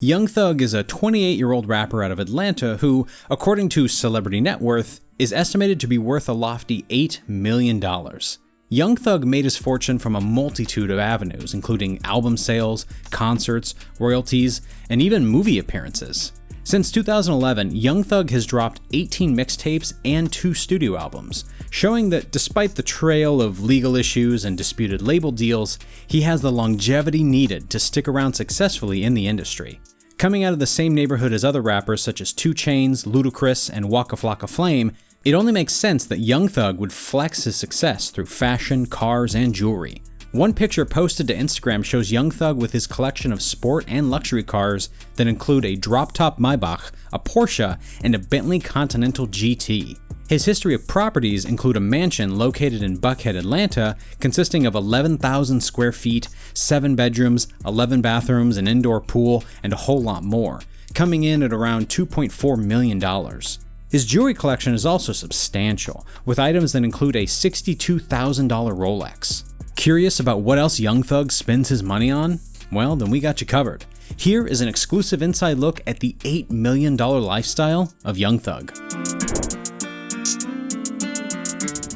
Young Thug is a 28-year-old rapper out of Atlanta who, according to Celebrity Net Worth, is estimated to be worth a lofty $8 million. Young Thug made his fortune from a multitude of avenues, including album sales, concerts, royalties, and even movie appearances. Since 2011, Young Thug has dropped 18 mixtapes and 2 studio albums, showing that despite the trail of legal issues and disputed label deals, he has the longevity needed to stick around successfully in the industry. Coming out of the same neighborhood as other rappers such as 2 Chainz, Ludacris, and Waka Flocka Flame, it only makes sense that Young Thug would flex his success through fashion, cars, and jewelry. One picture posted to Instagram shows Young Thug with his collection of sport and luxury cars that include a drop-top Maybach, a Porsche, and a Bentley Continental GT. His history of properties include a mansion located in Buckhead, Atlanta, consisting of 11,000 square feet, 7 bedrooms, 11 bathrooms, an indoor pool, and a whole lot more, coming in at around $2.4 million. His jewelry collection is also substantial, with items that include a $62,000 Rolex. Curious about what else Young Thug spends his money on? Well, then we got you covered. Here is an exclusive inside look at the $8 million lifestyle of Young Thug.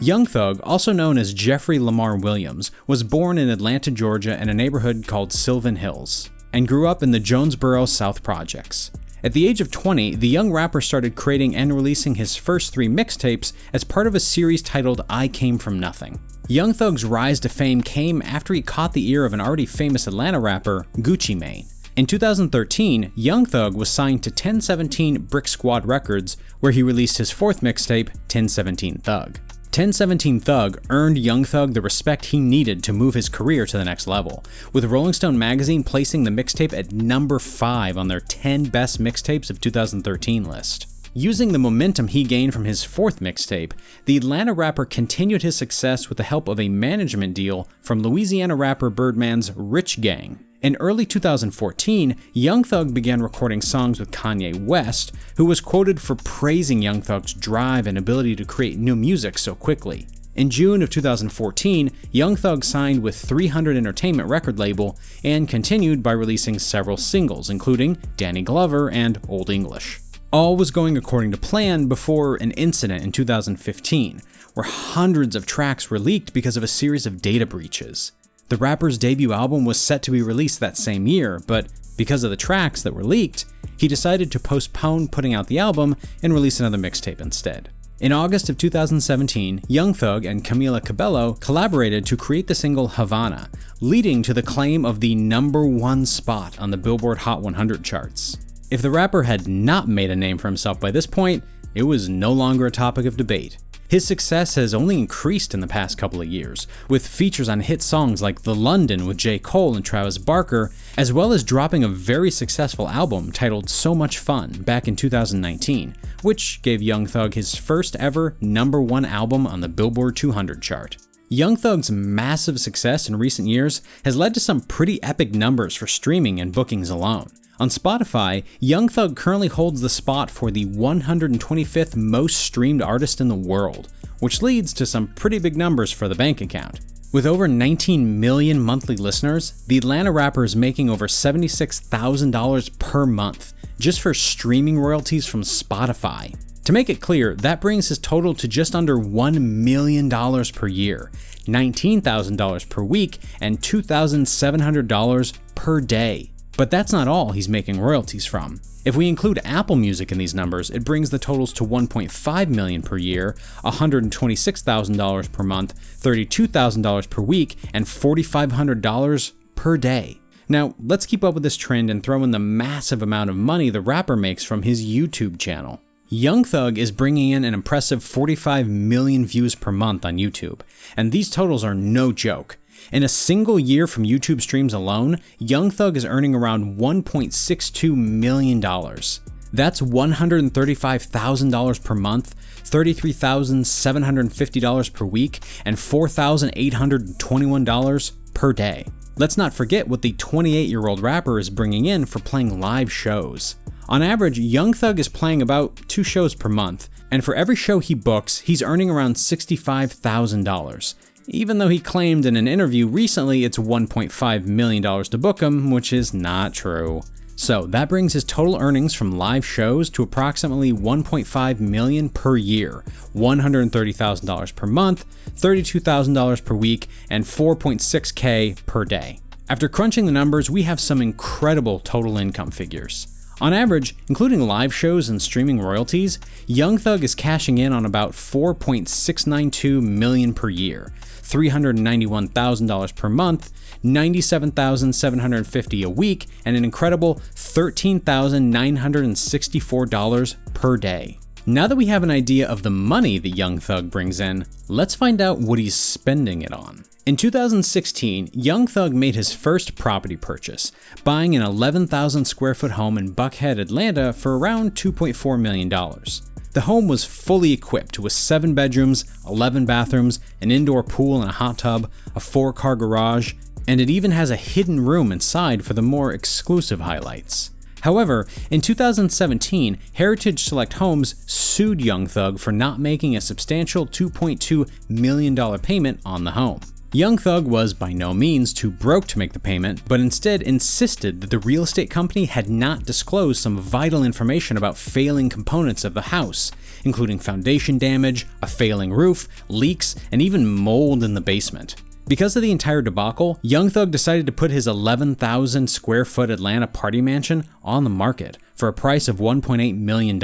Young Thug, also known as Jeffrey Lamar Williams, was born in Atlanta, Georgia in a neighborhood called Sylvan Hills, and grew up in the Jonesboro South Projects. At the age of 20, the young rapper started creating and releasing his first 3 mixtapes as part of a series titled I Came From Nothing. Young Thug's rise to fame came after he caught the ear of an already famous Atlanta rapper, Gucci Mane. In 2013, Young Thug was signed to 1017 Brick Squad Records, where he released his 4th mixtape, 1017 Thug. 1017 Thug earned Young Thug the respect he needed to move his career to the next level, with Rolling Stone magazine placing the mixtape at number 5 on their 10 best mixtapes of 2013 list. Using the momentum he gained from his 4th mixtape, the Atlanta rapper continued his success with the help of a management deal from Louisiana rapper Birdman's Rich Gang. In early 2014, Young Thug began recording songs with Kanye West, who was quoted for praising Young Thug's drive and ability to create new music so quickly. In June of 2014, Young Thug signed with 300 Entertainment record label and continued by releasing several singles, including Danny Glover and Old English. All was going according to plan before an incident in 2015, where hundreds of tracks were leaked because of a series of data breaches. The rapper's debut album was set to be released that same year, but because of the tracks that were leaked, he decided to postpone putting out the album and release another mixtape instead. In August of 2017, Young Thug and Camila Cabello collaborated to create the single Havana, leading to the claim of the #1 spot on the Billboard Hot 100 charts. If the rapper had not made a name for himself by this point, it was no longer a topic of debate. His success has only increased in the past couple of years, with features on hit songs like The London with J. Cole and Travis Barker, as well as dropping a very successful album titled So Much Fun back in 2019, which gave Young Thug his first ever #1 album on the Billboard 200 chart. Young Thug's massive success in recent years has led to some pretty epic numbers for streaming and bookings alone. On Spotify, Young Thug currently holds the spot for the 125th most streamed artist in the world, which leads to some pretty big numbers for the bank account. With over 19 million monthly listeners, the Atlanta rapper is making over $76,000 per month just for streaming royalties from Spotify. To make it clear, that brings his total to just under $1 million per year, $19,000 per week, and $2,700 per day. But that's not all he's making royalties from. If we include Apple Music in these numbers, it brings the totals to $1.5 million per year, $126,000 per month, $32,000 per week, and $4,500 per day. Now, let's keep up with this trend and throw in the massive amount of money the rapper makes from his YouTube channel. Young Thug is bringing in an impressive 45 million views per month on YouTube, and these totals are no joke. In a single year from YouTube streams alone, Young Thug is earning around $1.62 million. That's $135,000 per month, $33,750 per week, and $4,821 per day. Let's not forget what the 28-year-old rapper is bringing in for playing live shows. On average, Young Thug is playing about 2 shows per month, and for every show he books, he's earning around $65,000. Even though he claimed in an interview recently it's $1.5 million to book him, which is not true. So that brings his total earnings from live shows to approximately $1.5 million per year, $130,000 per month, $32,000 per week, and $4.6K per day. After crunching the numbers, we have some incredible total income figures. On average, including live shows and streaming royalties, Young Thug is cashing in on about $4.692 million per year, $391,000 per month, $97,750 a week, and an incredible $13,964 per day. Now that we have an idea of the money that Young Thug brings in, let's find out what he's spending it on. In 2016, Young Thug made his first property purchase, buying an 11,000 square foot home in Buckhead, Atlanta for around $2.4 million. The home was fully equipped with 7 bedrooms, 11 bathrooms, an indoor pool and a hot tub, a 4-car garage, and it even has a hidden room inside for the more exclusive highlights. However, in 2017, Heritage Select Homes sued Young Thug for not making a substantial $2.2 million payment on the home. Young Thug was by no means too broke to make the payment, but instead insisted that the real estate company had not disclosed some vital information about failing components of the house, including foundation damage, a failing roof, leaks, and even mold in the basement. Because of the entire debacle, Young Thug decided to put his 11,000 square foot Atlanta party mansion on the market for a price of $1.8 million,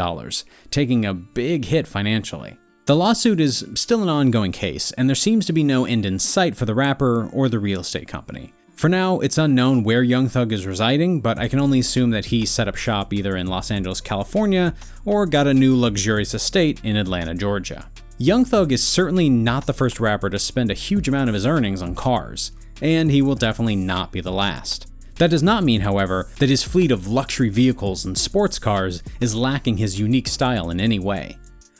taking a big hit financially. The lawsuit is still an ongoing case, and there seems to be no end in sight for the rapper or the real estate company. For now, it's unknown where Young Thug is residing, but I can only assume that he set up shop either in Los Angeles, California, or got a new luxurious estate in Atlanta, Georgia. Young Thug is certainly not the first rapper to spend a huge amount of his earnings on cars, and he will definitely not be the last. That does not mean, however, that his fleet of luxury vehicles and sports cars is lacking his unique style in any way.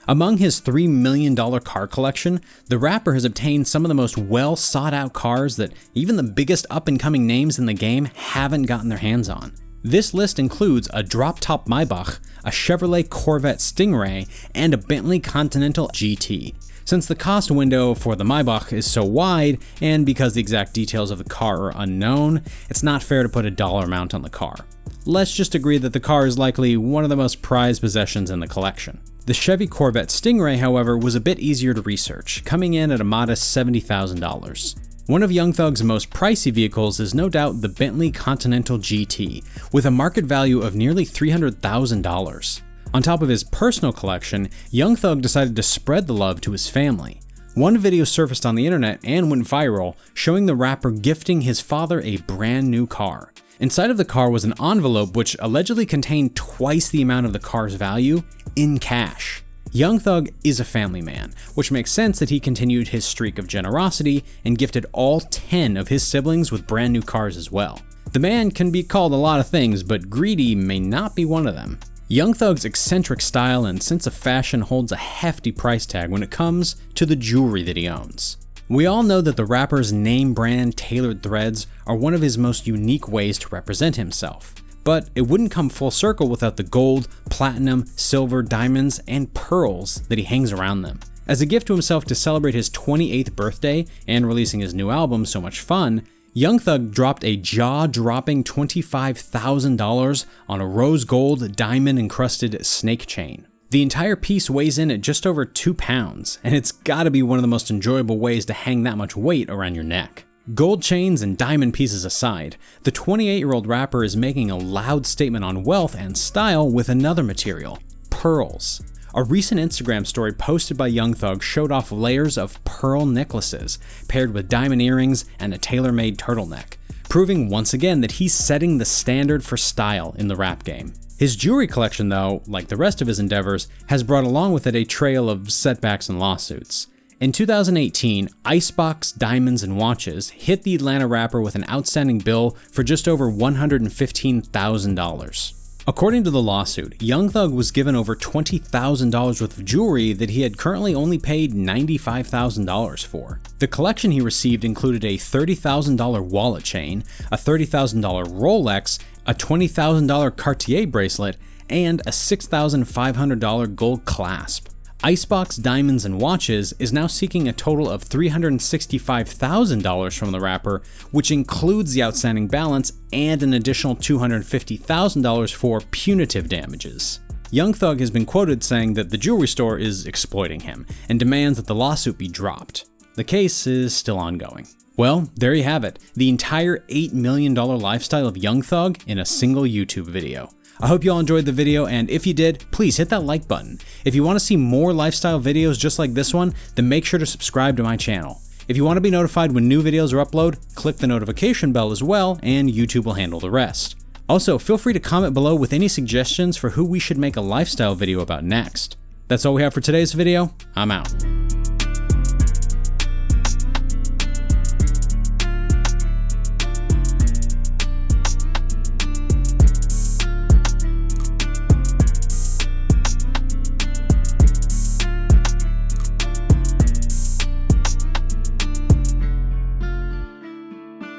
Among his $3 million car collection, the rapper has obtained some of the most well sought out cars that even the biggest up and coming names in the game haven't gotten their hands on. This list includes a drop-top Maybach, a Chevrolet Corvette Stingray, and a Bentley Continental GT. Since the cost window for the Maybach is so wide, and because the exact details of the car are unknown, it's not fair to put a dollar amount on the car. Let's just agree that the car is likely one of the most prized possessions in the collection. The Chevy Corvette Stingray, however, was a bit easier to research, coming in at a modest $70,000. One of Young Thug's most pricey vehicles is no doubt the Bentley Continental GT, with a market value of nearly $300,000. On top of his personal collection, Young Thug decided to spread the love to his family. One video surfaced on the internet and went viral, showing the rapper gifting his father a brand new car. Inside of the car was an envelope which allegedly contained twice the amount of the car's value in cash. Young Thug is a family man, which makes sense that he continued his streak of generosity and gifted all 10 of his siblings with brand new cars as well. The man can be called a lot of things, but greedy may not be one of them. Young Thug's eccentric style and sense of fashion holds a hefty price tag when it comes to the jewelry that he owns. We all know that the rapper's name brand tailored threads are one of his most unique ways to represent himself. But it wouldn't come full circle without the gold, platinum, silver, diamonds, and pearls that he hangs around them. As a gift to himself to celebrate his 28th birthday and releasing his new album, So Much Fun, Young Thug dropped a jaw-dropping $25,000 on a rose gold, diamond-encrusted snake chain. The entire piece weighs in at just over 2 pounds, and it's gotta be one of the most enjoyable ways to hang that much weight around your neck. Gold chains and diamond pieces aside, the 28-year-old rapper is making a loud statement on wealth and style with another material, pearls. A recent Instagram story posted by Young Thug showed off layers of pearl necklaces paired with diamond earrings and a tailor-made turtleneck, proving once again that he's setting the standard for style in the rap game. His jewelry collection, though, like the rest of his endeavors, has brought along with it a trail of setbacks and lawsuits. In 2018, Icebox Diamonds and Watches hit the Atlanta rapper with an outstanding bill for just over $115,000. According to the lawsuit, Young Thug was given over $20,000 worth of jewelry that he had currently only paid $95,000 for. The collection he received included a $30,000 wallet chain, a $30,000 Rolex, a $20,000 Cartier bracelet, and a $6,500 gold clasp. Icebox Diamonds and Watches is now seeking a total of $365,000 from the rapper, which includes the outstanding balance and an additional $250,000 for punitive damages. Young Thug has been quoted saying that the jewelry store is exploiting him and demands that the lawsuit be dropped. The case is still ongoing. Well, there you have it, the entire $8 million lifestyle of Young Thug in a single YouTube video. I hope you all enjoyed the video, and if you did, please hit that like button. If you want to see more lifestyle videos just like this one, then make sure to subscribe to my channel. If you want to be notified when new videos are uploaded, click the notification bell as well, and YouTube will handle the rest. Also, feel free to comment below with any suggestions for who we should make a lifestyle video about next. That's all we have for today's video. I'm out.